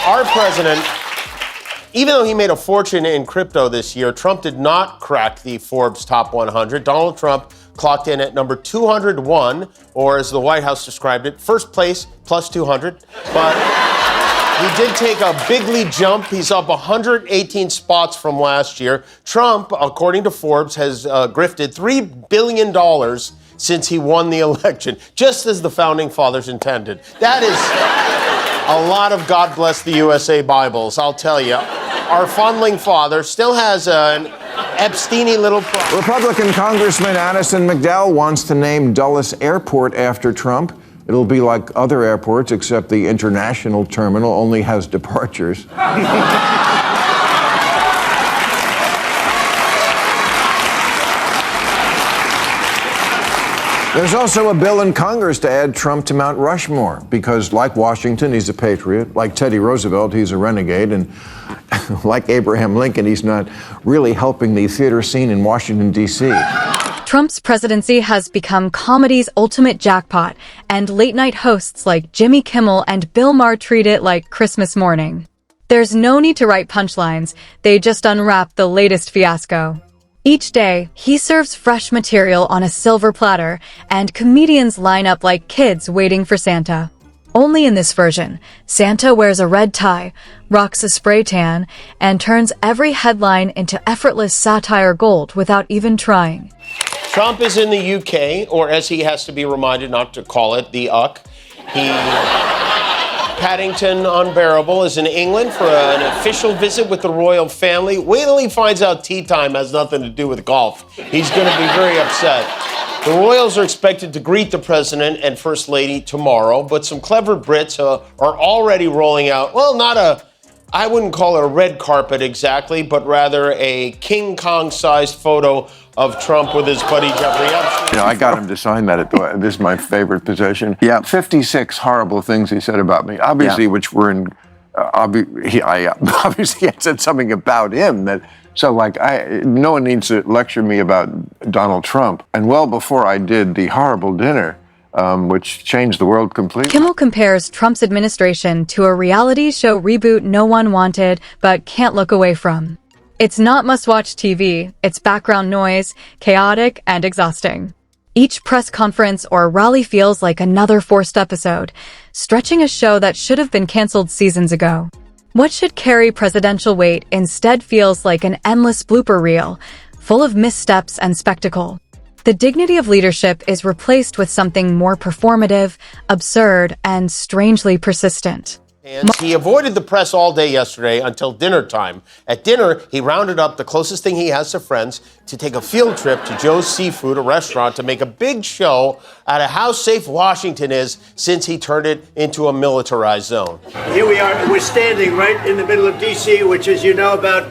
our president, even though he made a fortune in crypto this year, Trump did not crack the Forbes top 100. Donald Trump clocked in at number 201, or as the White House described it, first place plus 200. But he did take a big lead jump. He's up 118 spots from last year. Trump, according to Forbes, has grifted $3 billion since he won the election, just as the founding fathers intended. That is a lot of God bless the USA Bibles, I'll tell you. Our fondling father still has an Epsteiny little problem. Republican Congressman Addison McDowell wants to name Dulles Airport after Trump. It'll be like other airports, except the international terminal only has departures. There's also a bill in Congress to add Trump to Mount Rushmore because, like Washington, he's a patriot. Like Teddy Roosevelt, he's a renegade. And like Abraham Lincoln, he's not really helping the theater scene in Washington, D.C. Trump's presidency has become comedy's ultimate jackpot, and late-night hosts like Jimmy Kimmel and Bill Maher treat it like Christmas morning. There's no need to write punchlines. They just unwrap the latest fiasco. Each day, he serves fresh material on a silver platter, and comedians line up like kids waiting for Santa. Only in this version, Santa wears a red tie, rocks a spray tan, and turns every headline into effortless satire gold without even trying. Trump is in the UK, or as he has to be reminded not to call it, the UK. Paddington Unbearable is in England for an official visit with the royal family. Wait till he finds out tea time has nothing to do with golf. He's going to be very upset. The royals are expected to greet the president and first lady tomorrow, but some clever Brits are already rolling out, I wouldn't call it a red carpet exactly, but rather a King Kong-sized photo of Trump with his buddy Jeffrey Epstein. I got him to sign that. This is my favorite possession. Yeah, 56 horrible things he said about me, obviously, which were in. I obviously had said something about him that. So, no one needs to lecture me about Donald Trump. And well before I did the horrible dinner, which changed the world completely. Kimmel compares Trump's administration to a reality show reboot no one wanted but can't look away from. It's not must-watch TV, it's background noise, chaotic, and exhausting. Each press conference or rally feels like another forced episode, stretching a show that should have been canceled seasons ago. What should carry presidential weight instead feels like an endless blooper reel, full of missteps and spectacle. The dignity of leadership is replaced with something more performative, absurd, and strangely persistent. He avoided the press all day yesterday until dinner time. At dinner, he rounded up the closest thing he has to friends to take a field trip to Joe's Seafood, a restaurant, to make a big show out of how safe Washington is since he turned it into a militarized zone. Here we are. We're standing right in the middle of D.C., which, as you know, about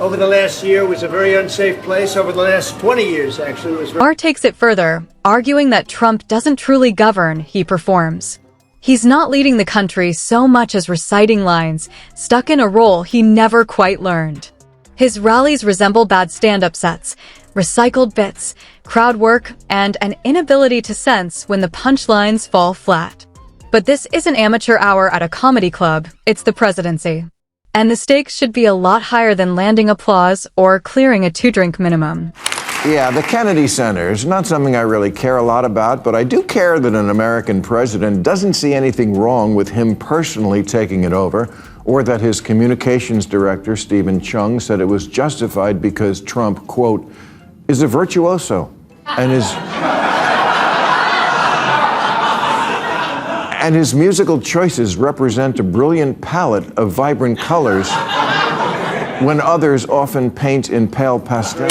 over the last year was a very unsafe place. Over the last 20 years, actually. It was Maher takes it further, arguing that Trump doesn't truly govern, he performs. He's not leading the country so much as reciting lines, stuck in a role he never quite learned. His rallies resemble bad stand-up sets, recycled bits, crowd work, and an inability to sense when the punchlines fall flat. But this isn't amateur hour at a comedy club, it's the presidency. And the stakes should be a lot higher than landing applause or clearing a 2-drink minimum. Yeah, the Kennedy Center is not something I really care a lot about, but I do care that an American president doesn't see anything wrong with him personally taking it over, or that his communications director, Stephen Chung, said it was justified because Trump, quote, is a virtuoso and his musical choices represent a brilliant palette of vibrant colors when others often paint in pale pastel.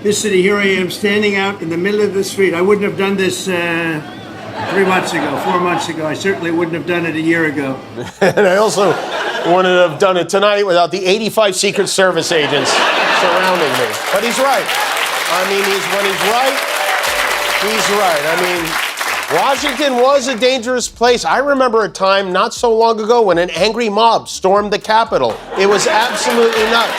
This city, here I am standing out in the middle of the street. I wouldn't have done this 3 months ago, 4 months ago. I certainly wouldn't have done it a year ago. And I also wouldn't have done it tonight without the 85 Secret Service agents surrounding me. But he's right. When he's right, he's right. Washington was a dangerous place. I remember a time not so long ago when an angry mob stormed the Capitol. It was absolutely nuts.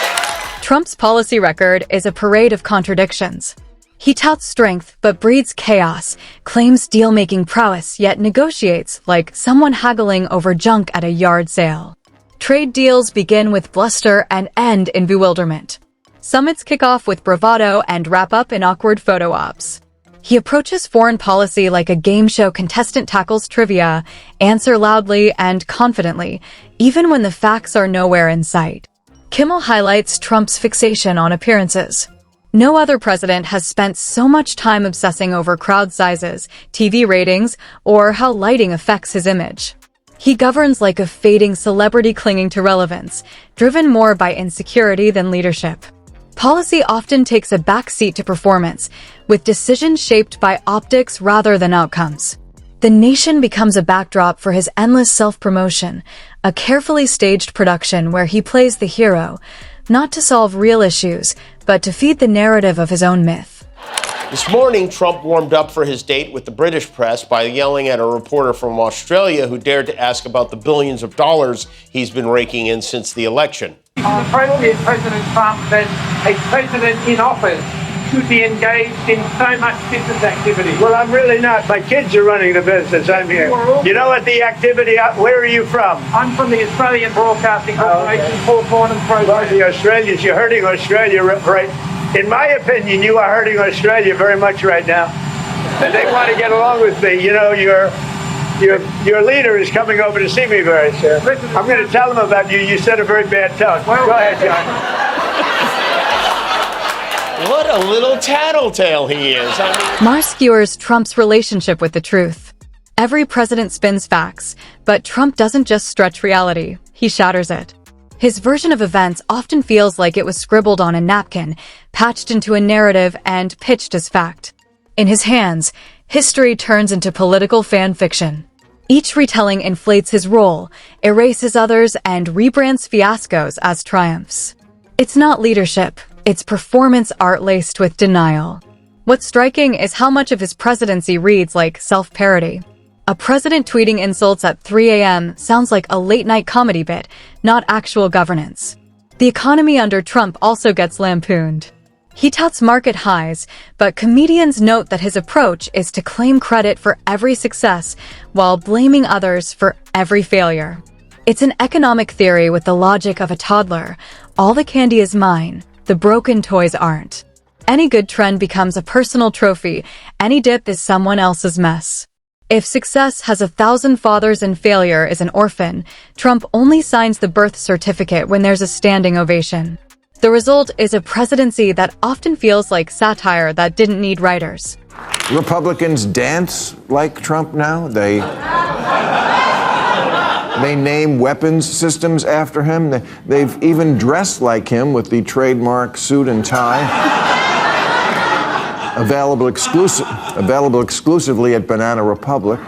Trump's policy record is a parade of contradictions. He touts strength but breeds chaos, claims deal-making prowess yet negotiates like someone haggling over junk at a yard sale. Trade deals begin with bluster and end in bewilderment. Summits kick off with bravado and wrap up in awkward photo ops. He approaches foreign policy like a game show contestant tackles trivia, answer loudly and confidently, even when the facts are nowhere in sight. Kimmel highlights Trump's fixation on appearances. No other president has spent so much time obsessing over crowd sizes, TV ratings, or how lighting affects his image. He governs like a fading celebrity clinging to relevance, driven more by insecurity than leadership. Policy often takes a backseat to performance, with decisions shaped by optics rather than outcomes. The nation becomes a backdrop for his endless self-promotion, a carefully staged production where he plays the hero, not to solve real issues, but to feed the narrative of his own myth. This morning, Trump warmed up for his date with the British press by yelling at a reporter from Australia who dared to ask about the billions of dollars he's been raking in since the election. President Trump that a president in office should be engaged in so much business activity. Well, I'm really not. My kids are running the business. I'm here. You know what the activity, where are you from? I'm from the Australian Broadcasting Corporation, Four Corners program. Well, the Australians, you're hurting Australia, right? In my opinion, you are hurting Australia very much right now. And they want to get along with me. You know, your leader is coming over to see me very soon. I'm going to tell him about you. You set a very bad tone. Go ahead, John. What a little tattletale he is. Maher skewers Trump's relationship with the truth. Every president spins facts, but Trump doesn't just stretch reality, he shatters it. His version of events often feels like it was scribbled on a napkin, patched into a narrative, and pitched as fact. In his hands, history turns into political fan fiction. Each retelling inflates his role, erases others, and rebrands fiascos as triumphs. It's not leadership, it's performance art laced with denial. What's striking is how much of his presidency reads like self-parody. A president tweeting insults at 3 a.m. sounds like a late-night comedy bit, not actual governance. The economy under Trump also gets lampooned. He touts market highs, but comedians note that his approach is to claim credit for every success while blaming others for every failure. It's an economic theory with the logic of a toddler. All the candy is mine, the broken toys aren't. Any good trend becomes a personal trophy, any dip is someone else's mess. If success has 1,000 fathers and failure is an orphan, Trump only signs the birth certificate when there's a standing ovation. The result is a presidency that often feels like satire that didn't need writers. Republicans dance like Trump now. They name weapons systems after him. They've even dressed like him with the trademark suit and tie. Available exclusively at Banana Republic.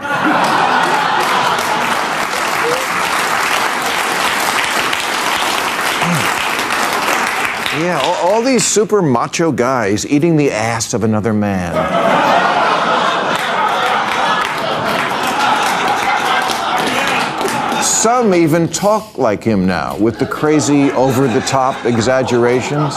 Yeah, all these super macho guys eating the ass of another man. Some even talk like him now, with the crazy, over-the-top exaggerations.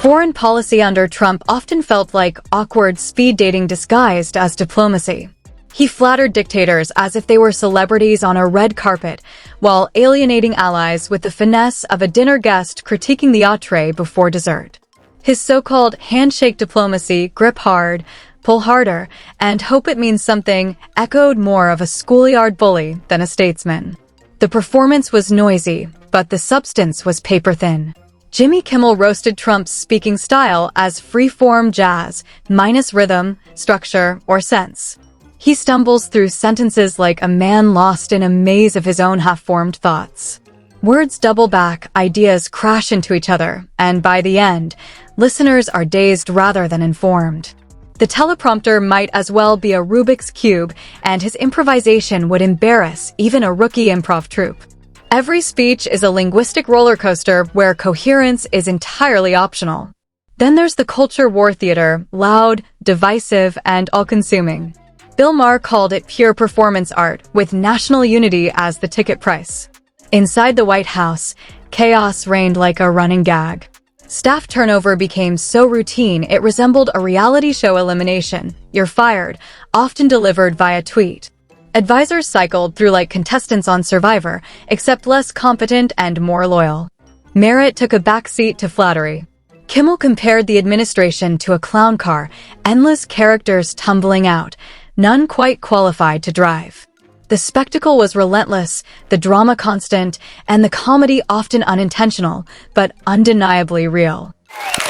Foreign policy under Trump often felt like awkward speed dating disguised as diplomacy. He flattered dictators as if they were celebrities on a red carpet, while alienating allies with the finesse of a dinner guest critiquing the entree before dessert. His so-called handshake diplomacy, grip hard, pull harder, and hope it means something, echoed more of a schoolyard bully than a statesman. The performance was noisy, but the substance was paper-thin. Jimmy Kimmel roasted Trump's speaking style as free-form jazz, minus rhythm, structure, or sense. He stumbles through sentences like a man lost in a maze of his own half-formed thoughts. Words double back, ideas crash into each other, and by the end, listeners are dazed rather than informed. The teleprompter might as well be a Rubik's Cube, and his improvisation would embarrass even a rookie improv troupe. Every speech is a linguistic roller coaster where coherence is entirely optional. Then there's the culture war theater, loud, divisive, and all-consuming. Bill Maher called it pure performance art, with national unity as the ticket price. Inside the White House, chaos reigned like a running gag. Staff turnover became so routine it resembled a reality show elimination. You're fired, often delivered via tweet. Advisors cycled through like contestants on Survivor, except less competent and more loyal. Merit took a backseat to flattery. Kimmel compared the administration to a clown car, endless characters tumbling out, none quite qualified to drive. The spectacle was relentless, the drama constant, and the comedy often unintentional, but undeniably real.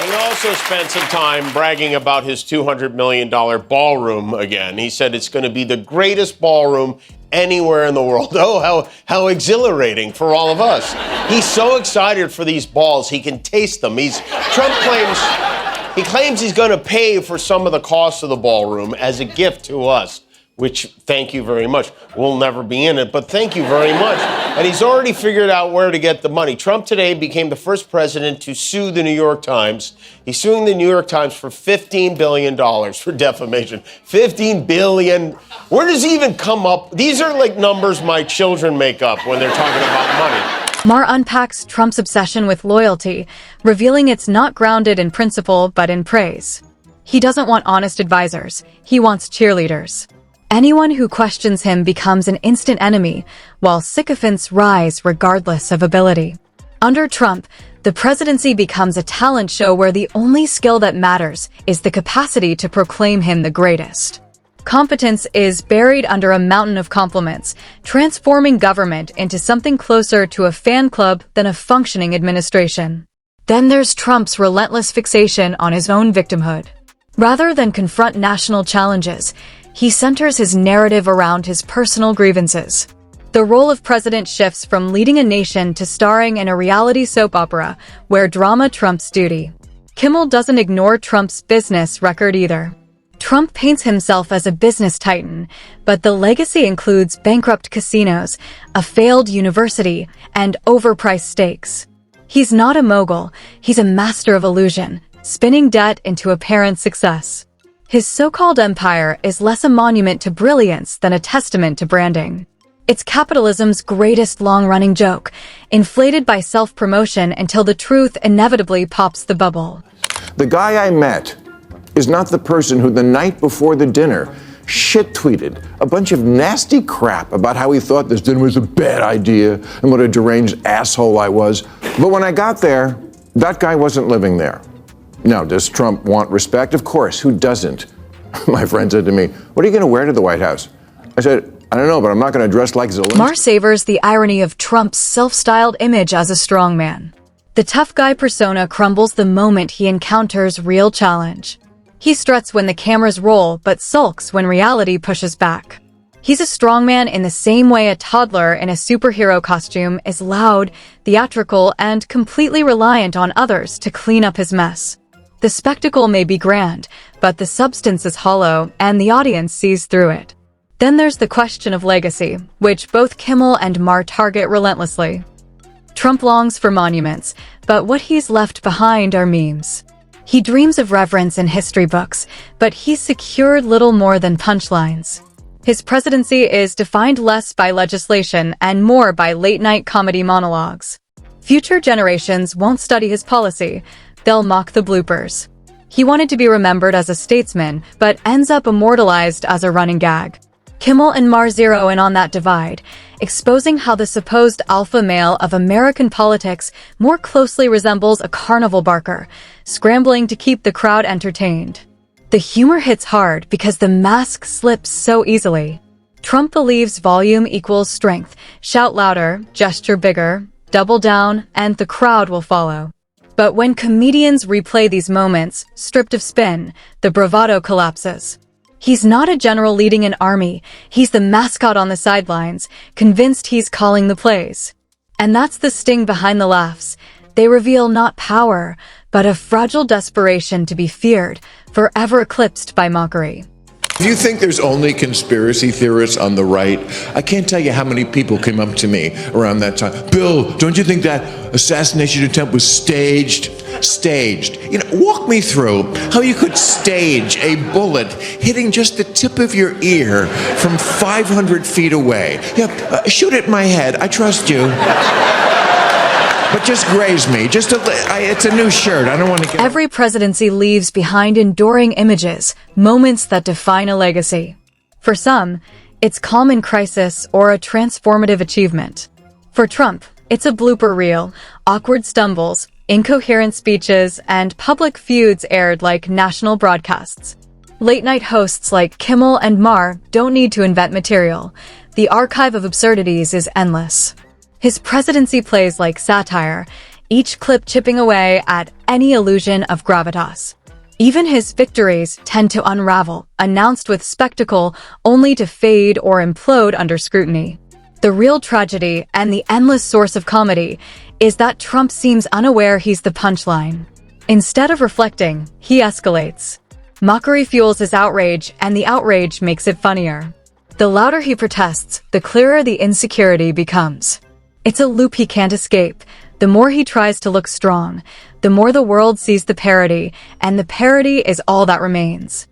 He also spent some time bragging about his $200 million ballroom again. He said it's going to be the greatest ballroom anywhere in the world. Oh, how exhilarating for all of us. He's so excited for these balls, he can taste them. Trump claims he's going to pay for some of the cost of the ballroom as a gift to us. Which, thank you very much. We'll never be in it, but thank you very much. And he's already figured out where to get the money. Trump today became the first president to sue the New York Times. He's suing the New York Times for $15 billion for defamation. $15 billion. Where does he even come up? These are like numbers my children make up when they're talking about money. Maher unpacks Trump's obsession with loyalty, revealing it's not grounded in principle but in praise. He doesn't want honest advisors. He wants cheerleaders. Anyone who questions him becomes an instant enemy, while sycophants rise regardless of ability. Under Trump, the presidency becomes a talent show where the only skill that matters is the capacity to proclaim him the greatest. Competence is buried under a mountain of compliments, transforming government into something closer to a fan club than a functioning administration. Then there's Trump's relentless fixation on his own victimhood. Rather than confront national challenges, he centers his narrative around his personal grievances. The role of president shifts from leading a nation to starring in a reality soap opera, where drama trumps duty. Kimmel doesn't ignore Trump's business record either. Trump paints himself as a business titan, but the legacy includes bankrupt casinos, a failed university, and overpriced steaks. He's not a mogul, he's a master of illusion, spinning debt into apparent success. His so-called empire is less a monument to brilliance than a testament to branding. It's capitalism's greatest long-running joke, inflated by self-promotion until the truth inevitably pops the bubble. The guy I met is not the person who the night before the dinner shit-tweeted a bunch of nasty crap about how he thought this dinner was a bad idea and what a deranged asshole I was. But when I got there, that guy wasn't living there. Now, does Trump want respect? Of course. Who doesn't? My friend said to me, "What are you going to wear to the White House?" I said, "I don't know, but I'm not going to dress like Zelensky." Maher savors the irony of Trump's self-styled image as a strongman. The tough guy persona crumbles the moment he encounters real challenge. He struts when the cameras roll, but sulks when reality pushes back. He's a strongman in the same way a toddler in a superhero costume is loud, theatrical, and completely reliant on others to clean up his mess. The spectacle may be grand, but the substance is hollow, and the audience sees through it. Then there's the question of legacy, which both Kimmel and Maher target relentlessly. Trump longs for monuments, but what he's left behind are memes. He dreams of reverence in history books, but he's secured little more than punchlines. His presidency is defined less by legislation and more by late-night comedy monologues. Future generations won't study his policy. They'll mock the bloopers. He wanted to be remembered as a statesman, but ends up immortalized as a running gag. Kimmel and Maher zero in on that divide, exposing how the supposed alpha male of American politics more closely resembles a carnival barker, scrambling to keep the crowd entertained. The humor hits hard because the mask slips so easily. Trump believes volume equals strength. Shout louder, gesture bigger, double down, and the crowd will follow. But when comedians replay these moments, stripped of spin, the bravado collapses. He's not a general leading an army, he's the mascot on the sidelines, convinced he's calling the plays. And that's the sting behind the laughs. They reveal not power, but a fragile desperation to be feared, forever eclipsed by mockery. Do you think there's only conspiracy theorists on the right? I can't tell you how many people came up to me around that time. "Bill, don't you think that assassination attempt was staged?" Staged. You know, walk me through how you could stage a bullet hitting just the tip of your ear from 500 feet away. Yeah, shoot it in my head. I trust you. but just graze me. It's a new shirt. I don't want to get... Every presidency leaves behind enduring images, moments that define a legacy. For some, it's calm in crisis or a transformative achievement. For Trump, it's a blooper reel, awkward stumbles, incoherent speeches, and public feuds aired like national broadcasts. Late-night hosts like Kimmel and Maher don't need to invent material. The archive of absurdities is endless. His presidency plays like satire, each clip chipping away at any illusion of gravitas. Even his victories tend to unravel, announced with spectacle, only to fade or implode under scrutiny. The real tragedy, and the endless source of comedy, is that Trump seems unaware he's the punchline. Instead of reflecting, he escalates. Mockery fuels his outrage, and the outrage makes it funnier. The louder he protests, the clearer the insecurity becomes. It's a loop he can't escape. The more he tries to look strong, the more the world sees the parody, and the parody is all that remains.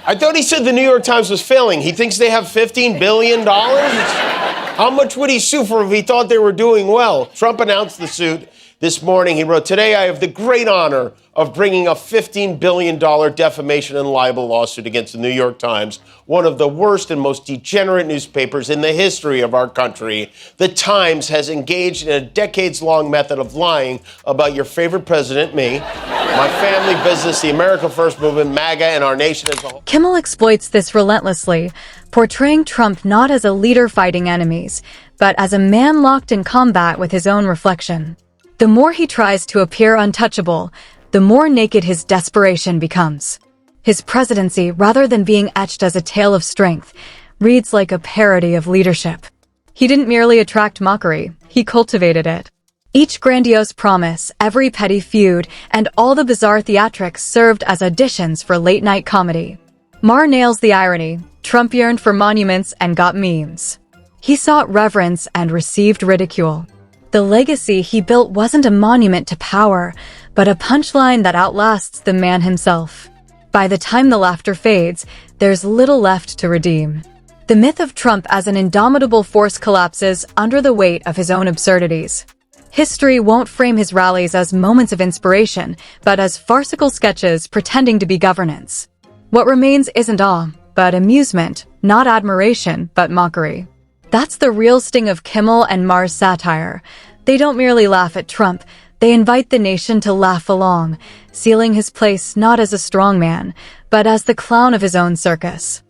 I thought he said the New York Times was failing. He thinks they have $15 billion? How much would he sue for if he thought they were doing well? Trump announced the suit this morning. He wrote, "Today I have the great honor of bringing a $15 billion defamation and libel lawsuit against the New York Times, one of the worst and most degenerate newspapers in the history of our country. The Times has engaged in a decades-long method of lying about your favorite president, me, my family business, the America First movement, MAGA, and our nation as a whole." Kimmel exploits this relentlessly, portraying Trump not as a leader fighting enemies, but as a man locked in combat with his own reflection. The more he tries to appear untouchable, the more naked his desperation becomes. His presidency, rather than being etched as a tale of strength, reads like a parody of leadership. He didn't merely attract mockery, he cultivated it. Each grandiose promise, every petty feud, and all the bizarre theatrics served as auditions for late-night comedy. Maher nails the irony. Trump yearned for monuments and got memes. He sought reverence and received ridicule. The legacy he built wasn't a monument to power, but a punchline that outlasts the man himself. By the time the laughter fades, there's little left to redeem. The myth of Trump as an indomitable force collapses under the weight of his own absurdities. History won't frame his rallies as moments of inspiration, but as farcical sketches pretending to be governance. What remains isn't awe, but amusement, not admiration, but mockery. That's the real sting of Kimmel and Maher's satire. They don't merely laugh at Trump, they invite the nation to laugh along, sealing his place not as a strongman, but as the clown of his own circus.